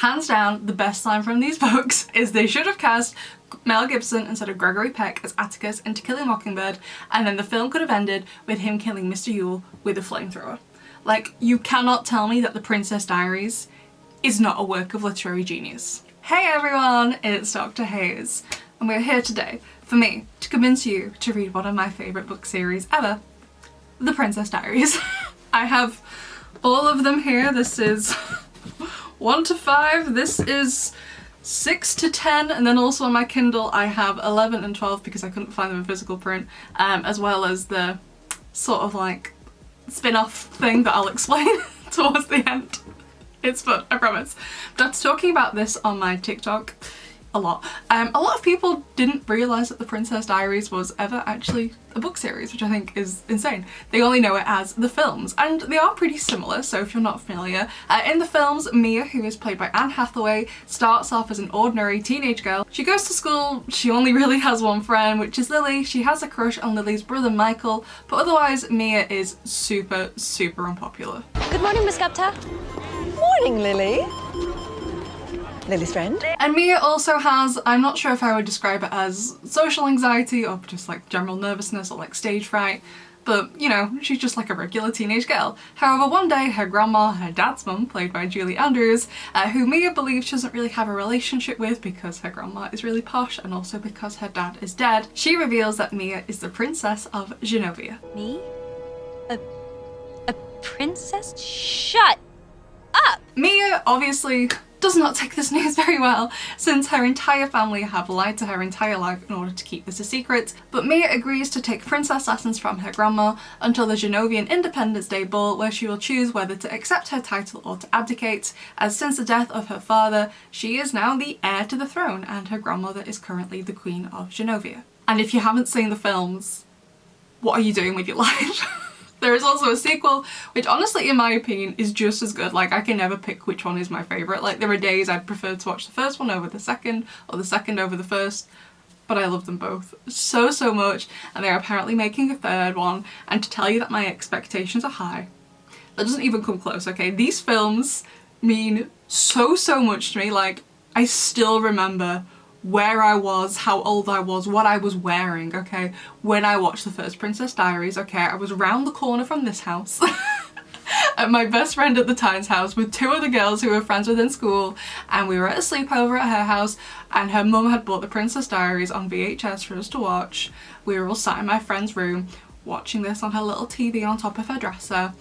Hands down, the best line from these books is they should have cast Mel Gibson instead of Gregory Peck as Atticus in To Kill a Mockingbird, and then the film could have ended with him killing Mr. Yule with a flamethrower. Like, you cannot tell me that The Princess Diaries is not a work of literary genius. Hey everyone, it's Dr. Hayes, and we're here today for me to convince you to read one of my favourite book series ever, The Princess Diaries. I have all of them here. This is 1 to 5, this is 6 to 10, and then also on my Kindle I have 11 and 12 because I couldn't find them in physical print, as well as the sort of like spin-off thing that I'll explain towards the end. It's fun, I promise. But after talking about this on my TikTok a lot of people didn't realise that The Princess Diaries was ever actually a book series, which I think is insane. They only know it as the films, and they are pretty similar, so if you're not familiar. In the films, Mia, who is played by Anne Hathaway, starts off as an ordinary teenage girl. She goes to school, she only really has one friend, which is Lily. She has a crush on Lily's brother Michael, but otherwise Mia is super, super unpopular. Good morning, Miss Gupta. Morning, Lily. Lily's friend. And Mia also has, I'm not sure if I would describe it as social anxiety or just like general nervousness or like stage fright, but you know, she's just like a regular teenage girl. However, one day her grandma, her dad's mum, played by Julie Andrews, who Mia believes she doesn't really have a relationship with because her grandma is really posh and also because her dad is dead, she reveals that Mia is the princess of Genovia. Me? A princess? Shut up! Mia obviously does not take this news very well, since her entire family have lied to her entire life in order to keep this a secret, but Mia agrees to take princess lessons from her grandma until the Genovian Independence Day ball, where she will choose whether to accept her title or to abdicate, as since the death of her father, she is now the heir to the throne and her grandmother is currently the Queen of Genovia. And if you haven't seen the films, what are you doing with your life? There is also a sequel, which honestly, in my opinion, is just as good. Like, I can never pick which one is my favourite. Like, there are days I'd prefer to watch the first one over the second, or the second over the first, but I love them both so, so much, and they're apparently making a third one, and to tell you that my expectations are high, that doesn't even come close, okay? These films mean so, so much to me. Like, I still remember where I was, how old I was, what I was wearing, okay, when I watched the first Princess Diaries, okay? I was around the corner from this house at my best friend at the time's house with 2 other girls who were friends with in school, and we were at a sleepover at her house, and her mum had bought the Princess Diaries on VHS for us to watch. We were all sat in my friend's room watching this on her little TV on top of her dresser.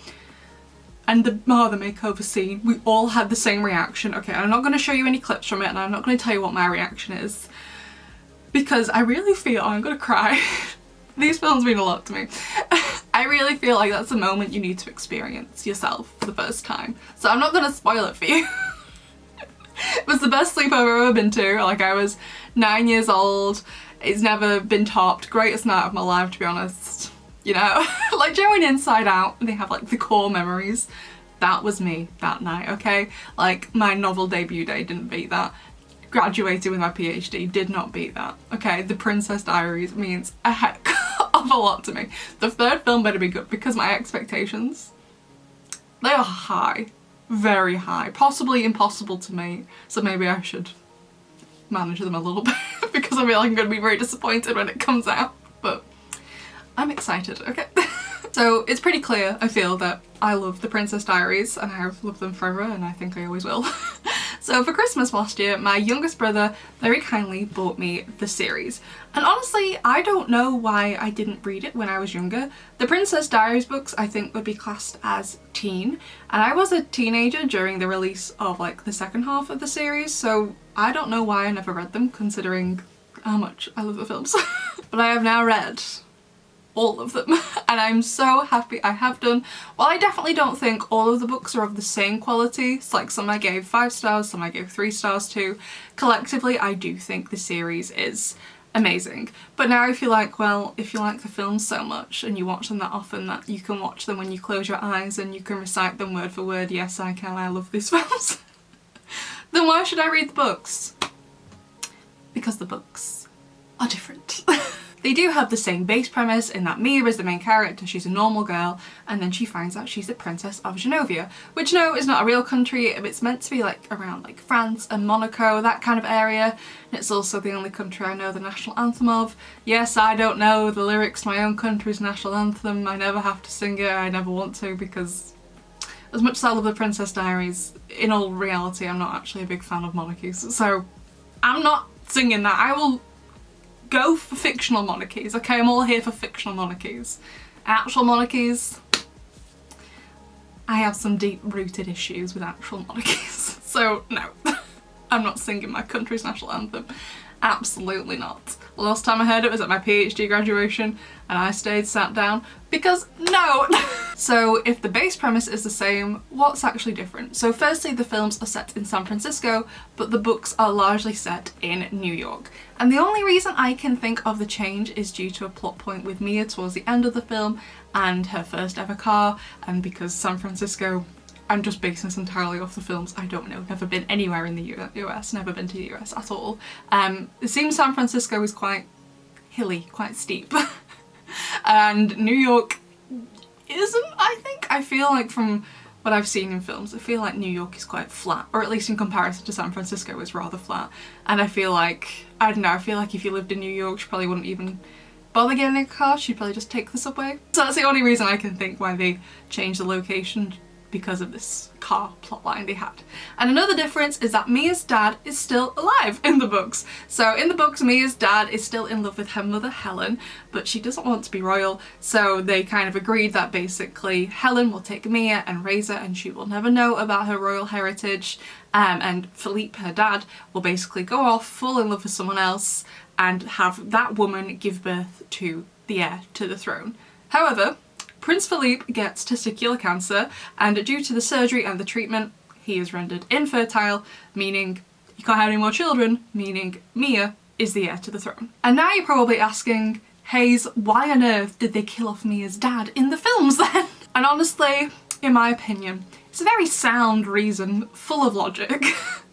And the makeover scene, we all had the same reaction. Okay, I'm not going to show you any clips from it, and I'm not going to tell you what my reaction is, because I really feel I'm going to cry. These films mean a lot to me. I really feel like that's a moment you need to experience yourself for the first time. So I'm not going to spoil it for you. It was the best sleepover I've ever been to. Like, I was 9 years old. It's never been topped. Greatest night of my life, to be honest. You know, like going Inside Out, and they have like the core memories. That was me that night, okay? Like, my novel debut day didn't beat that. Graduating with my PhD did not beat that, okay? The Princess Diaries means a heck of a lot to me. The third film better be good, because my expectations, they are high, very high, possibly impossible to meet, so maybe I should manage them a little bit because I feel like I'm going to be very disappointed when it comes out, but I'm excited, okay? So it's pretty clear, I feel, that I love The Princess Diaries, and I have loved them forever, and I think I always will. So for Christmas last year, my youngest brother very kindly bought me the series. And honestly, I don't know why I didn't read it when I was younger. The Princess Diaries books, I think, would be classed as teen, and I was a teenager during the release of like the second half of the series, so I don't know why I never read them, considering how much I love the films. But I have now read all of them, and I'm so happy I have done. While I definitely don't think all of the books are of the same quality, it's like some I gave 5 stars, some I gave 3 stars to, collectively I do think the series is amazing. But now I feel like, well, if you like the films so much and you watch them that often that you can watch them when you close your eyes and you can recite them word for word, yes I can, I love these films, then why should I read the books? Because the books are different. They do have the same base premise in that Mia is the main character, she's a normal girl, and then she finds out she's the Princess of Genovia, which no, is not a real country, it's meant to be like around like France and Monaco, that kind of area, and it's also the only country I know the national anthem of. Yes, I don't know the lyrics to my own country's national anthem, I never have to sing it, I never want to, because as much as I love the Princess Diaries, in all reality I'm not actually a big fan of monarchies, so I'm not singing that. I will go for fictional monarchies, okay? I'm all here for fictional monarchies. Actual monarchies, I have some deep-rooted issues with actual monarchies, so no. I'm not singing my country's national anthem. Absolutely not. The last time I heard it was at my PhD graduation and I stayed sat down because no! So if the base premise is the same, what's actually different? So firstly, the films are set in San Francisco, but the books are largely set in New York. And the only reason I can think of the change is due to a plot point with Mia towards the end of the film and her first ever car, and because San Francisco, I'm just basing this entirely off the films, I don't know, never been anywhere in the US, never been to the US at all. It seems San Francisco is quite hilly, quite steep. And New York isn't, I think. I feel like from what I've seen in films, I feel like New York is quite flat, or at least in comparison to San Francisco is rather flat. And I feel like, I don't know, I feel like if you lived in New York, you probably wouldn't even bother getting a car, she'd probably just take the subway. So that's the only reason I can think why they changed the location, because of this car plotline they had. And another difference is that Mia's dad is still alive in the books. So in the books, Mia's dad is still in love with her mother Helen, but she doesn't want to be royal, so they kind of agreed that basically Helen will take Mia and raise her and she will never know about her royal heritage, and Philippe, her dad, will basically go off, fall in love with someone else, and have that woman give birth to the heir to the throne. However, Prince Philippe gets testicular cancer, and due to the surgery and the treatment, he is rendered infertile, meaning he can't have any more children, meaning Mia is the heir to the throne. And now you're probably asking, Hayes, why on earth did they kill off Mia's dad in the films then? And honestly, in my opinion, it's a very sound reason, full of logic.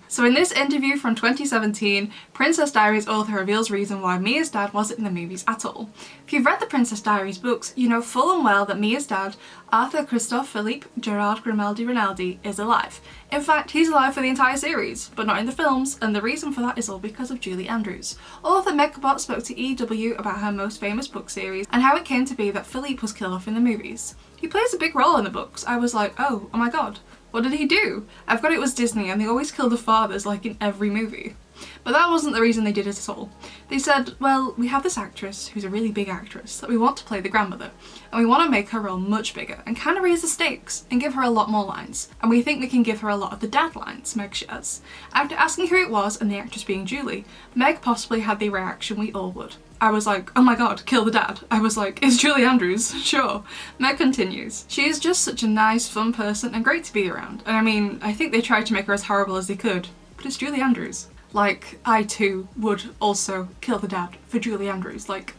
So in this interview from 2017, Princess Diaries author reveals reason why Mia's dad wasn't in the movies at all. If you've read the Princess Diaries books, you know full and well that Mia's dad, Arthur Christophe Philippe Gerard Grimaldi Rinaldi, is alive. In fact, he's alive for the entire series, but not in the films, and the reason for that is all because of Julie Andrews. Author Megabot spoke to EW about her most famous book series and how it came to be that Philippe was killed off in the movies. He plays a big role in the books. I was like, oh my god. What did he do? I've got it was Disney and they always kill the fathers like in every movie. But that wasn't the reason they did it at all. They said, well, we have this actress who's a really big actress that we want to play the grandmother, and we want to make her role much bigger and kind of raise the stakes and give her a lot more lines. And we think we can give her a lot of the dad lines Meg shares. After asking who it was and the actress being Julie, Meg possibly had the reaction we all would. I was like, oh my god, kill the dad. I was like, it's Julie Andrews, sure. Meg continues, she is just such a nice, fun person and great to be around. And I mean, I think they tried to make her as horrible as they could, but it's Julie Andrews. Like, I too would also kill the dad for Julie Andrews. Like,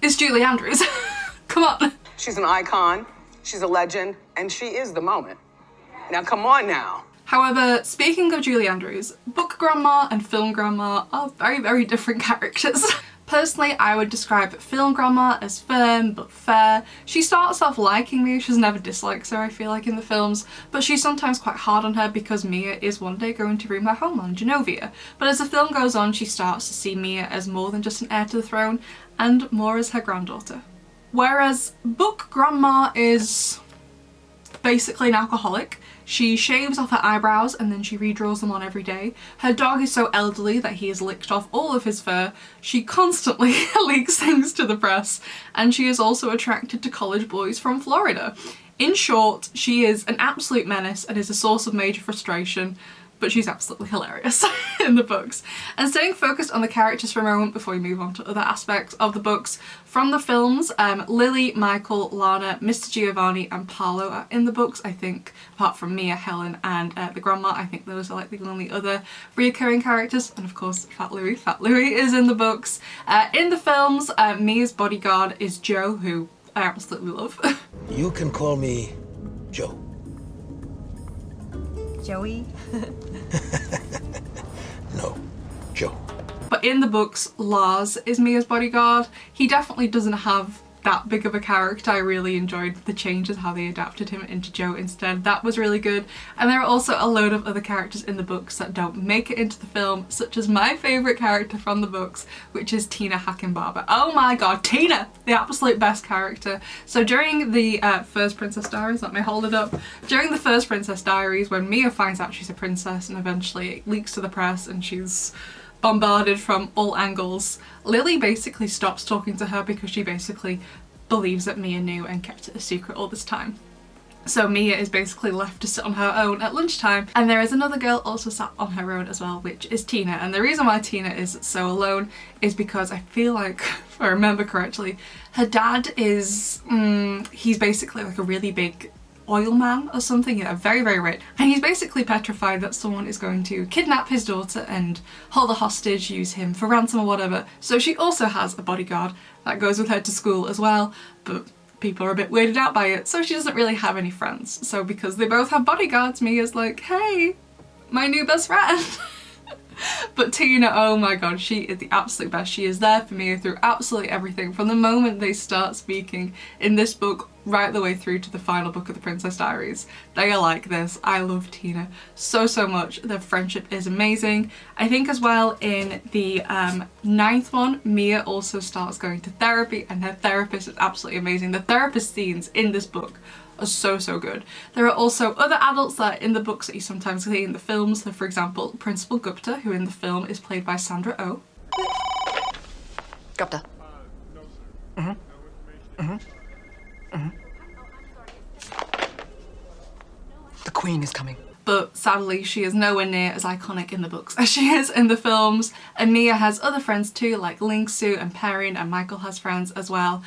it's Julie Andrews. Come on. She's an icon, she's a legend, and she is the moment. Now come on now. However, speaking of Julie Andrews, book grandma and film grandma are very, very different characters. Personally, I would describe film grandma as firm but fair. She starts off liking Mia, she never dislikes her I feel like in the films, but she's sometimes quite hard on her because Mia is one day going to ruin her homeland, Genovia. But as the film goes on, she starts to see Mia as more than just an heir to the throne, and more as her granddaughter. Whereas book grandma is basically an alcoholic. She shaves off her eyebrows and then she redraws them on every day. Her dog is so elderly that he has licked off all of his fur. She constantly leaks things to the press, and she is also attracted to college boys from Florida. In short, she is an absolute menace and is a source of major frustration, but she's absolutely hilarious in the books. And staying focused on the characters for a moment before we move on to other aspects of the books, from the films, Lily, Michael, Lana, Mr. Giovanni and Paolo are in the books, I think, apart from Mia, Helen and the grandma. I think those are like the only other reoccurring characters, and of course Fat Louie. Fat Louie is in the books. In the films, Mia's bodyguard is Joe, who I absolutely love. You can call me Joe. Joey? No, Joe. But But in the books, Lars is Mia's bodyguard. He definitely doesn't have that big of a character. I really enjoyed the changes, how they adapted him into Joe instead. That was really good. And there are also a load of other characters in the books that don't make it into the film, such as my favourite character from the books, which is Tina Hackenbarber. Oh my god, Tina! The absolute best character. So during the first Princess Diaries, let me hold it up. During the first Princess Diaries, when Mia finds out she's a princess and eventually it leaks to the press and she's bombarded from all angles, Lily basically stops talking to her because she basically believes that Mia knew and kept it a secret all this time. So Mia is basically left to sit on her own at lunchtime, and there is another girl also sat on her own as well, which is Tina. And the reason why Tina is so alone is because I feel like, if I remember correctly, her dad is, he's basically like a really big oil man or something, yeah, very, very rich. And he's basically petrified that someone is going to kidnap his daughter and hold her hostage, use him for ransom or whatever. So she also has a bodyguard that goes with her to school as well, but people are a bit weirded out by it, so she doesn't really have any friends. So because they both have bodyguards, Mia's like, hey, my new best friend. But Tina, oh my god, she is the absolute best. She is there for Mia through absolutely everything, from the moment they start speaking in this book right the way through to the final book of the Princess Diaries. They are like this. I love Tina so, so much. Their friendship is amazing. I think as well in the ninth one, Mia also starts going to therapy, and her therapist is absolutely amazing. The therapist scenes in this book are so, so good. There are also other adults that are in the books that you sometimes see in the films. So for example, Principal Gupta, who in the film is played by Sandra Oh. Gupta. The Queen is coming. But sadly she is nowhere near as iconic in the books as she is in the films. And Mia has other friends too, like Lingsu and Perrin, and Michael has friends as well,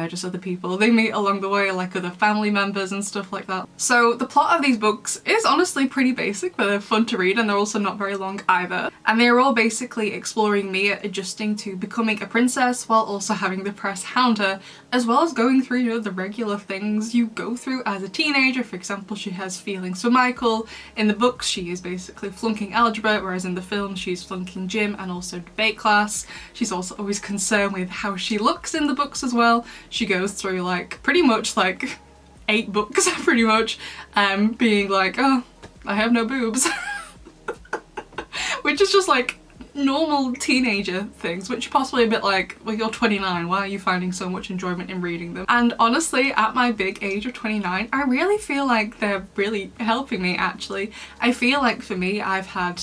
just other people they meet along the way, like other family members and stuff like that. So the plot of these books is honestly pretty basic, but they're fun to read, and they're also not very long either. And they're all basically exploring Mia adjusting to becoming a princess while also having the press hound her, as well as going through, you know, the regular things you go through as a teenager. For example, she has feelings for Michael. In the books she is basically flunking algebra, whereas in the film she's flunking gym and also debate class. She's also always concerned with how she looks in the books as well. She goes through like pretty much like 8 books pretty much being like, oh, I have no boobs. Which is just like normal teenager things, which are possibly a bit like, well, you're 29, why are you finding so much enjoyment in reading them? And honestly, at my big age of 29, I really feel like they're really helping me actually. I feel like for me, I've had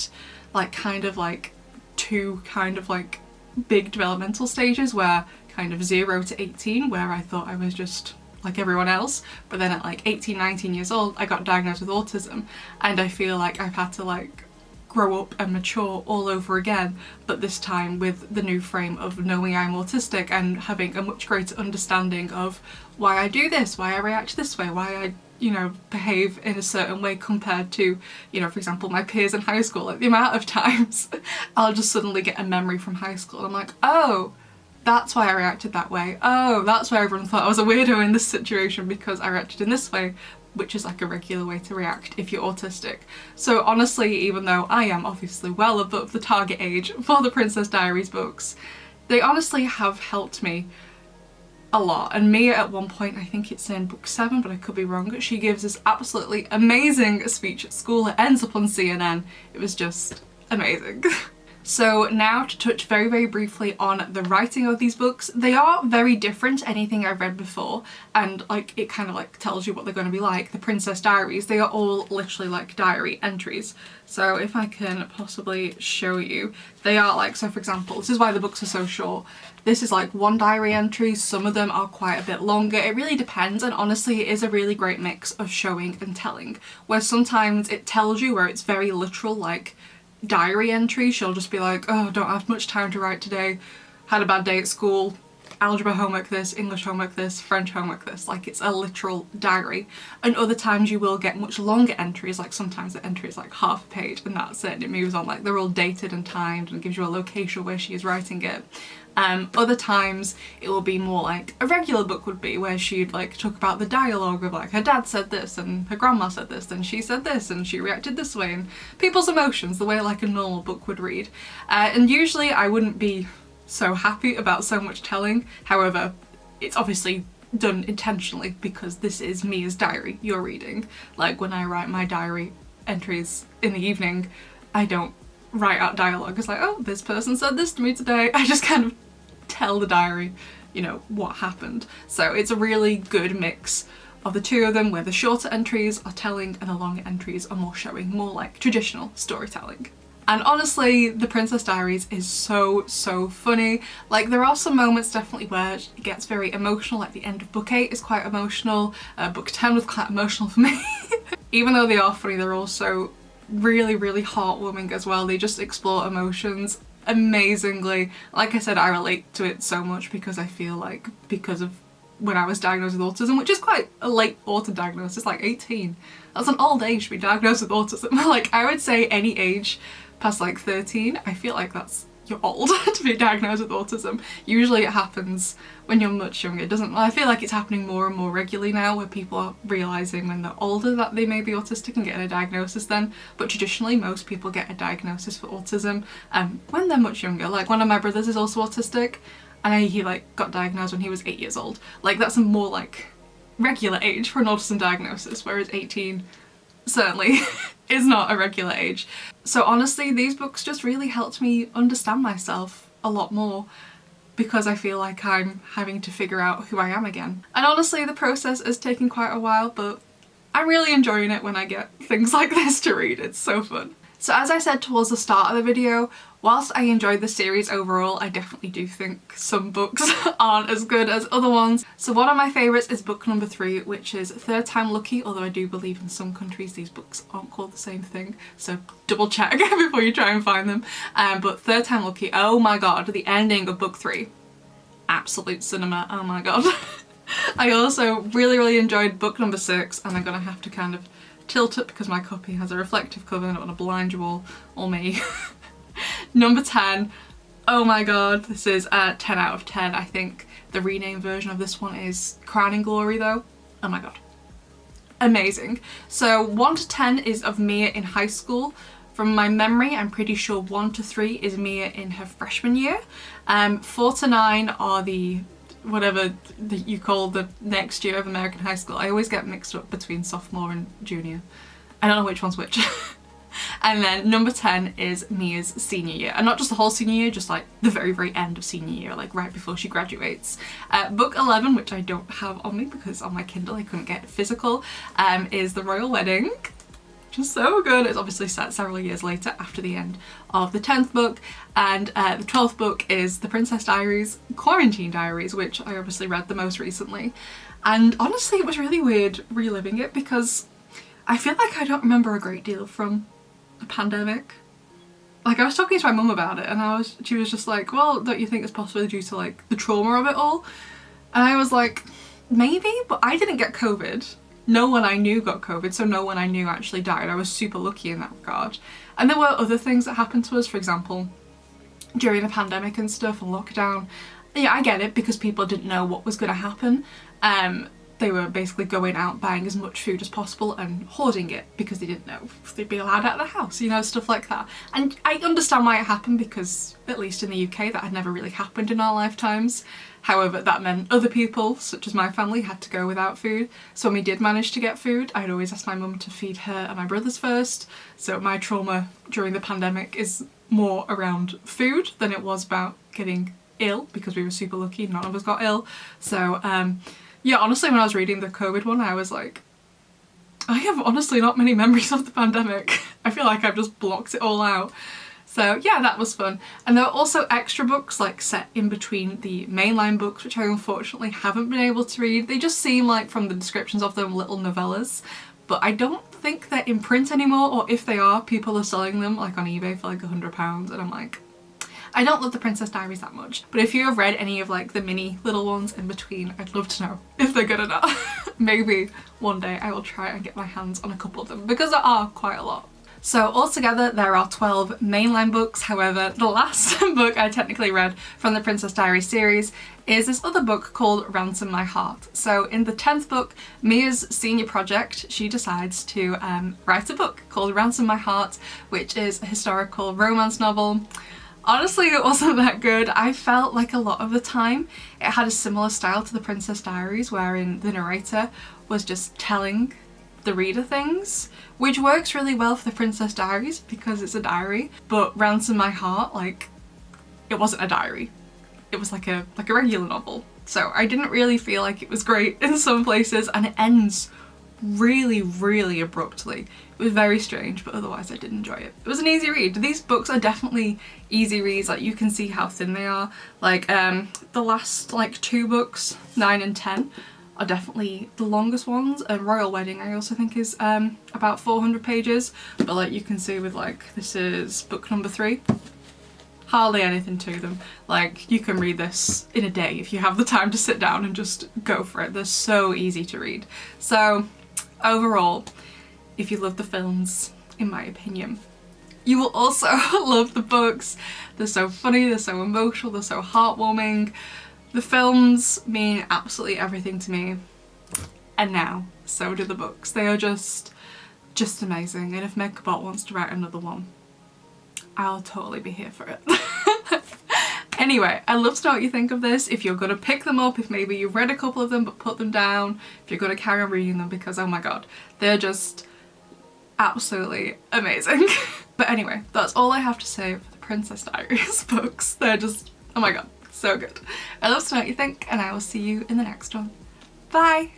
like kind of like 2 kind of like big developmental stages, where kind of 0 to 18, where I thought I was just like everyone else, but then at like 18, 19 years old, I got diagnosed with autism, and I feel like I've had to like grow up and mature all over again, but this time with the new frame of knowing I'm autistic and having a much greater understanding of why I do this, why I react this way, why I, you know, behave in a certain way compared to, you know, for example, my peers in high school. Like the amount of times I'll just suddenly get a memory from high school and I'm like, oh, that's why I reacted that way. Oh, that's why everyone thought I was a weirdo in this situation, because I reacted in this way, which is like a regular way to react if you're autistic. So honestly, even though I am obviously well above the target age for the Princess Diaries books, they honestly have helped me a lot. And Mia at one point, I think it's in book 7, but I could be wrong, she gives this absolutely amazing speech at school. It ends up on CNN. It was just amazing. So now to touch very, very briefly on the writing of these books. They are very different to anything I've read before, and like it kind of like tells you what they're going to be like. The Princess Diaries, they are all literally like diary entries. So if I can possibly show you, they are like, so for example, this is why the books are so short. This is like 1 diary entry, some of them are quite a bit longer. It really depends, and honestly it is a really great mix of showing and telling, where sometimes it tells you where it's very literal, like diary entry. She'll just be like, oh, don't have much time to write today, had a bad day at school, algebra homework this, English homework this, French homework this. Like, it's a literal diary. And other times you will get much longer entries, like sometimes the entry is like half a page and that's it, and it moves on. Like, they're all dated and timed and gives you a location where she is writing it. Other times it will be more like a regular book would be, where she'd like talk about the dialogue of like her dad said this and her grandma said this and she said this and she reacted this way, and people's emotions, the way like a normal book would read. And usually I wouldn't be so happy about so much telling. However, it's obviously done intentionally because this is Mia's diary you're reading. Like, when I write my diary entries in the evening, I don't write out dialogue. It's like, oh, this person said this to me today. I just kind of tell the diary, you know, what happened. So it's a really good mix of the two of them, where the shorter entries are telling and the longer entries are more showing, more like traditional storytelling. And honestly, The Princess Diaries is so funny. Like, there are some moments definitely where it gets very emotional, like the end of book 8 is quite emotional, book 10 was quite emotional for me. Even though they are funny, they're also really heartwarming as well. They just explore emotions amazingly. Like I said, I relate to it so much because I feel like, because of when I was diagnosed with autism, which is quite a late autism diagnosis, like 18. That's an old age to be diagnosed with autism. Like, I would say any age past like 13, I feel like that's, you're old to be diagnosed with autism. Usually it happens when you're much younger. It doesn't, I feel like it's happening more and more regularly now, where people are realising when they're older that they may be autistic and getting a diagnosis then. But traditionally most people get a diagnosis for autism when they're much younger. Like, one of my brothers is also autistic, and he like got diagnosed when he was 8 years old. Like, that's a more like regular age for an autism diagnosis, whereas 18 certainly is not a regular age. So honestly, these books just really helped me understand myself a lot more, because I feel like I'm having to figure out who I am again. And honestly, the process is taking quite a while, but I'm really enjoying it when I get things like this to read. It's so fun. So as I said towards the start of the video, whilst I enjoyed the series overall, I definitely do think some books aren't as good as other ones. So one of my favourites is book number 3, which is Third Time Lucky, although I do believe in some countries these books aren't called the same thing, so double check before you try and find them. But Third Time Lucky, oh my god, the ending of book 3. Absolute cinema, oh my god. I also really enjoyed book number 6, and I'm gonna have to kind of tilt it because my copy has a reflective cover and I don't want to blind you all, or me. Number 10, oh my god, this is a 10 out of 10. I think the renamed version of this one is Crowning Glory though. Oh my god. Amazing. So 1 to 10 is of Mia in high school. From my memory, I'm pretty sure 1 to 3 is Mia in her freshman year. 4 to 9 are the whatever you call the next year of American high school. I always get mixed up between sophomore and junior. I don't know which one's which. And then number 10 is Mia's senior year. And not just the whole senior year, just like the very end of senior year, like right before she graduates. Book 11, which I don't have on me because on my Kindle I couldn't get physical, is The Royal Wedding. Just so good. It's obviously set several years later after the end of the 10th book, and the 12th book is The Princess Diaries, Quarantine Diaries, which I obviously read the most recently. And honestly, it was really weird reliving it because I feel like I don't remember a great deal from the pandemic. Like, I was talking to my mum about it and she was just like, well, don't you think it's possibly due to like the trauma of it all? And I was like, maybe, but I didn't get COVID. No one I knew got COVID, so no one I knew actually died. I was super lucky in that regard. And there were other things that happened to us, for example, during the pandemic and stuff and lockdown. Yeah, I get it, because people didn't know what was going to happen. They were basically going out buying as much food as possible and hoarding it because they didn't know if they'd be allowed out of the house, you know, stuff like that. And I understand why it happened because, at least in the UK, that had never really happened in our lifetimes. However, that meant other people, such as my family, had to go without food. So when we did manage to get food, I'd always ask my mum to feed her and my brothers first. So my trauma during the pandemic is more around food than it was about getting ill, because we were super lucky, none of us got ill. So yeah, honestly, when I was reading the COVID one, I was like, I have honestly not many memories of the pandemic. I feel like I've just blocked it all out. So yeah, that was fun. And there are also extra books like set in between the mainline books, which I unfortunately haven't been able to read. They just seem like, from the descriptions of them, little novellas, but I don't think they're in print anymore, or if they are, people are selling them like on eBay for like £100, and I'm like, I don't love the Princess Diaries that much, but if you have read any of like the mini little ones in between, I'd love to know if they're good or not. Maybe one day I will try and get my hands on a couple of them because there are quite a lot. So altogether there are 12 mainline books. However, the last book I technically read from the Princess Diaries series is this other book called Ransom My Heart. So in the 10th book, Mia's senior project, she decides to write a book called Ransom My Heart, which is a historical romance novel. Honestly, it wasn't that good. I felt like a lot of the time it had a similar style to the Princess Diaries, wherein the narrator was just telling the reader things, which works really well for the Princess Diaries because it's a diary, but Ransom My Heart, like, it wasn't a diary. It was like a regular novel. So I didn't really feel like it was great in some places, and it ends really, really abruptly. It was very strange, but otherwise I did enjoy it. It was an easy read. These books are definitely easy reads, like you can see how thin they are. Like the last like 2 books, 9 and 10, are definitely the longest ones, and Royal Wedding I also think is about 400 pages, but like you can see with like, this is book number 3, hardly anything to them. Like you can read this in a day if you have the time to sit down and just go for it. They're so easy to read. So overall, if you love the films, in my opinion, you will also love the books. They're so funny, they're so emotional, they're so heartwarming. The films mean absolutely everything to me, and now so do the books. They are just amazing, and if Meg Cabot wants to write another one, I'll totally be here for it. Anyway, I'd love to know what you think of this, if you're gonna pick them up, if maybe you've read a couple of them but put them down, if you're gonna carry on reading them, because oh my god, they're just absolutely amazing. But anyway, that's all I have to say for the Princess Diaries books. They're just, oh my god, so good. I'd love to know what you think, and I will see you in the next one. Bye!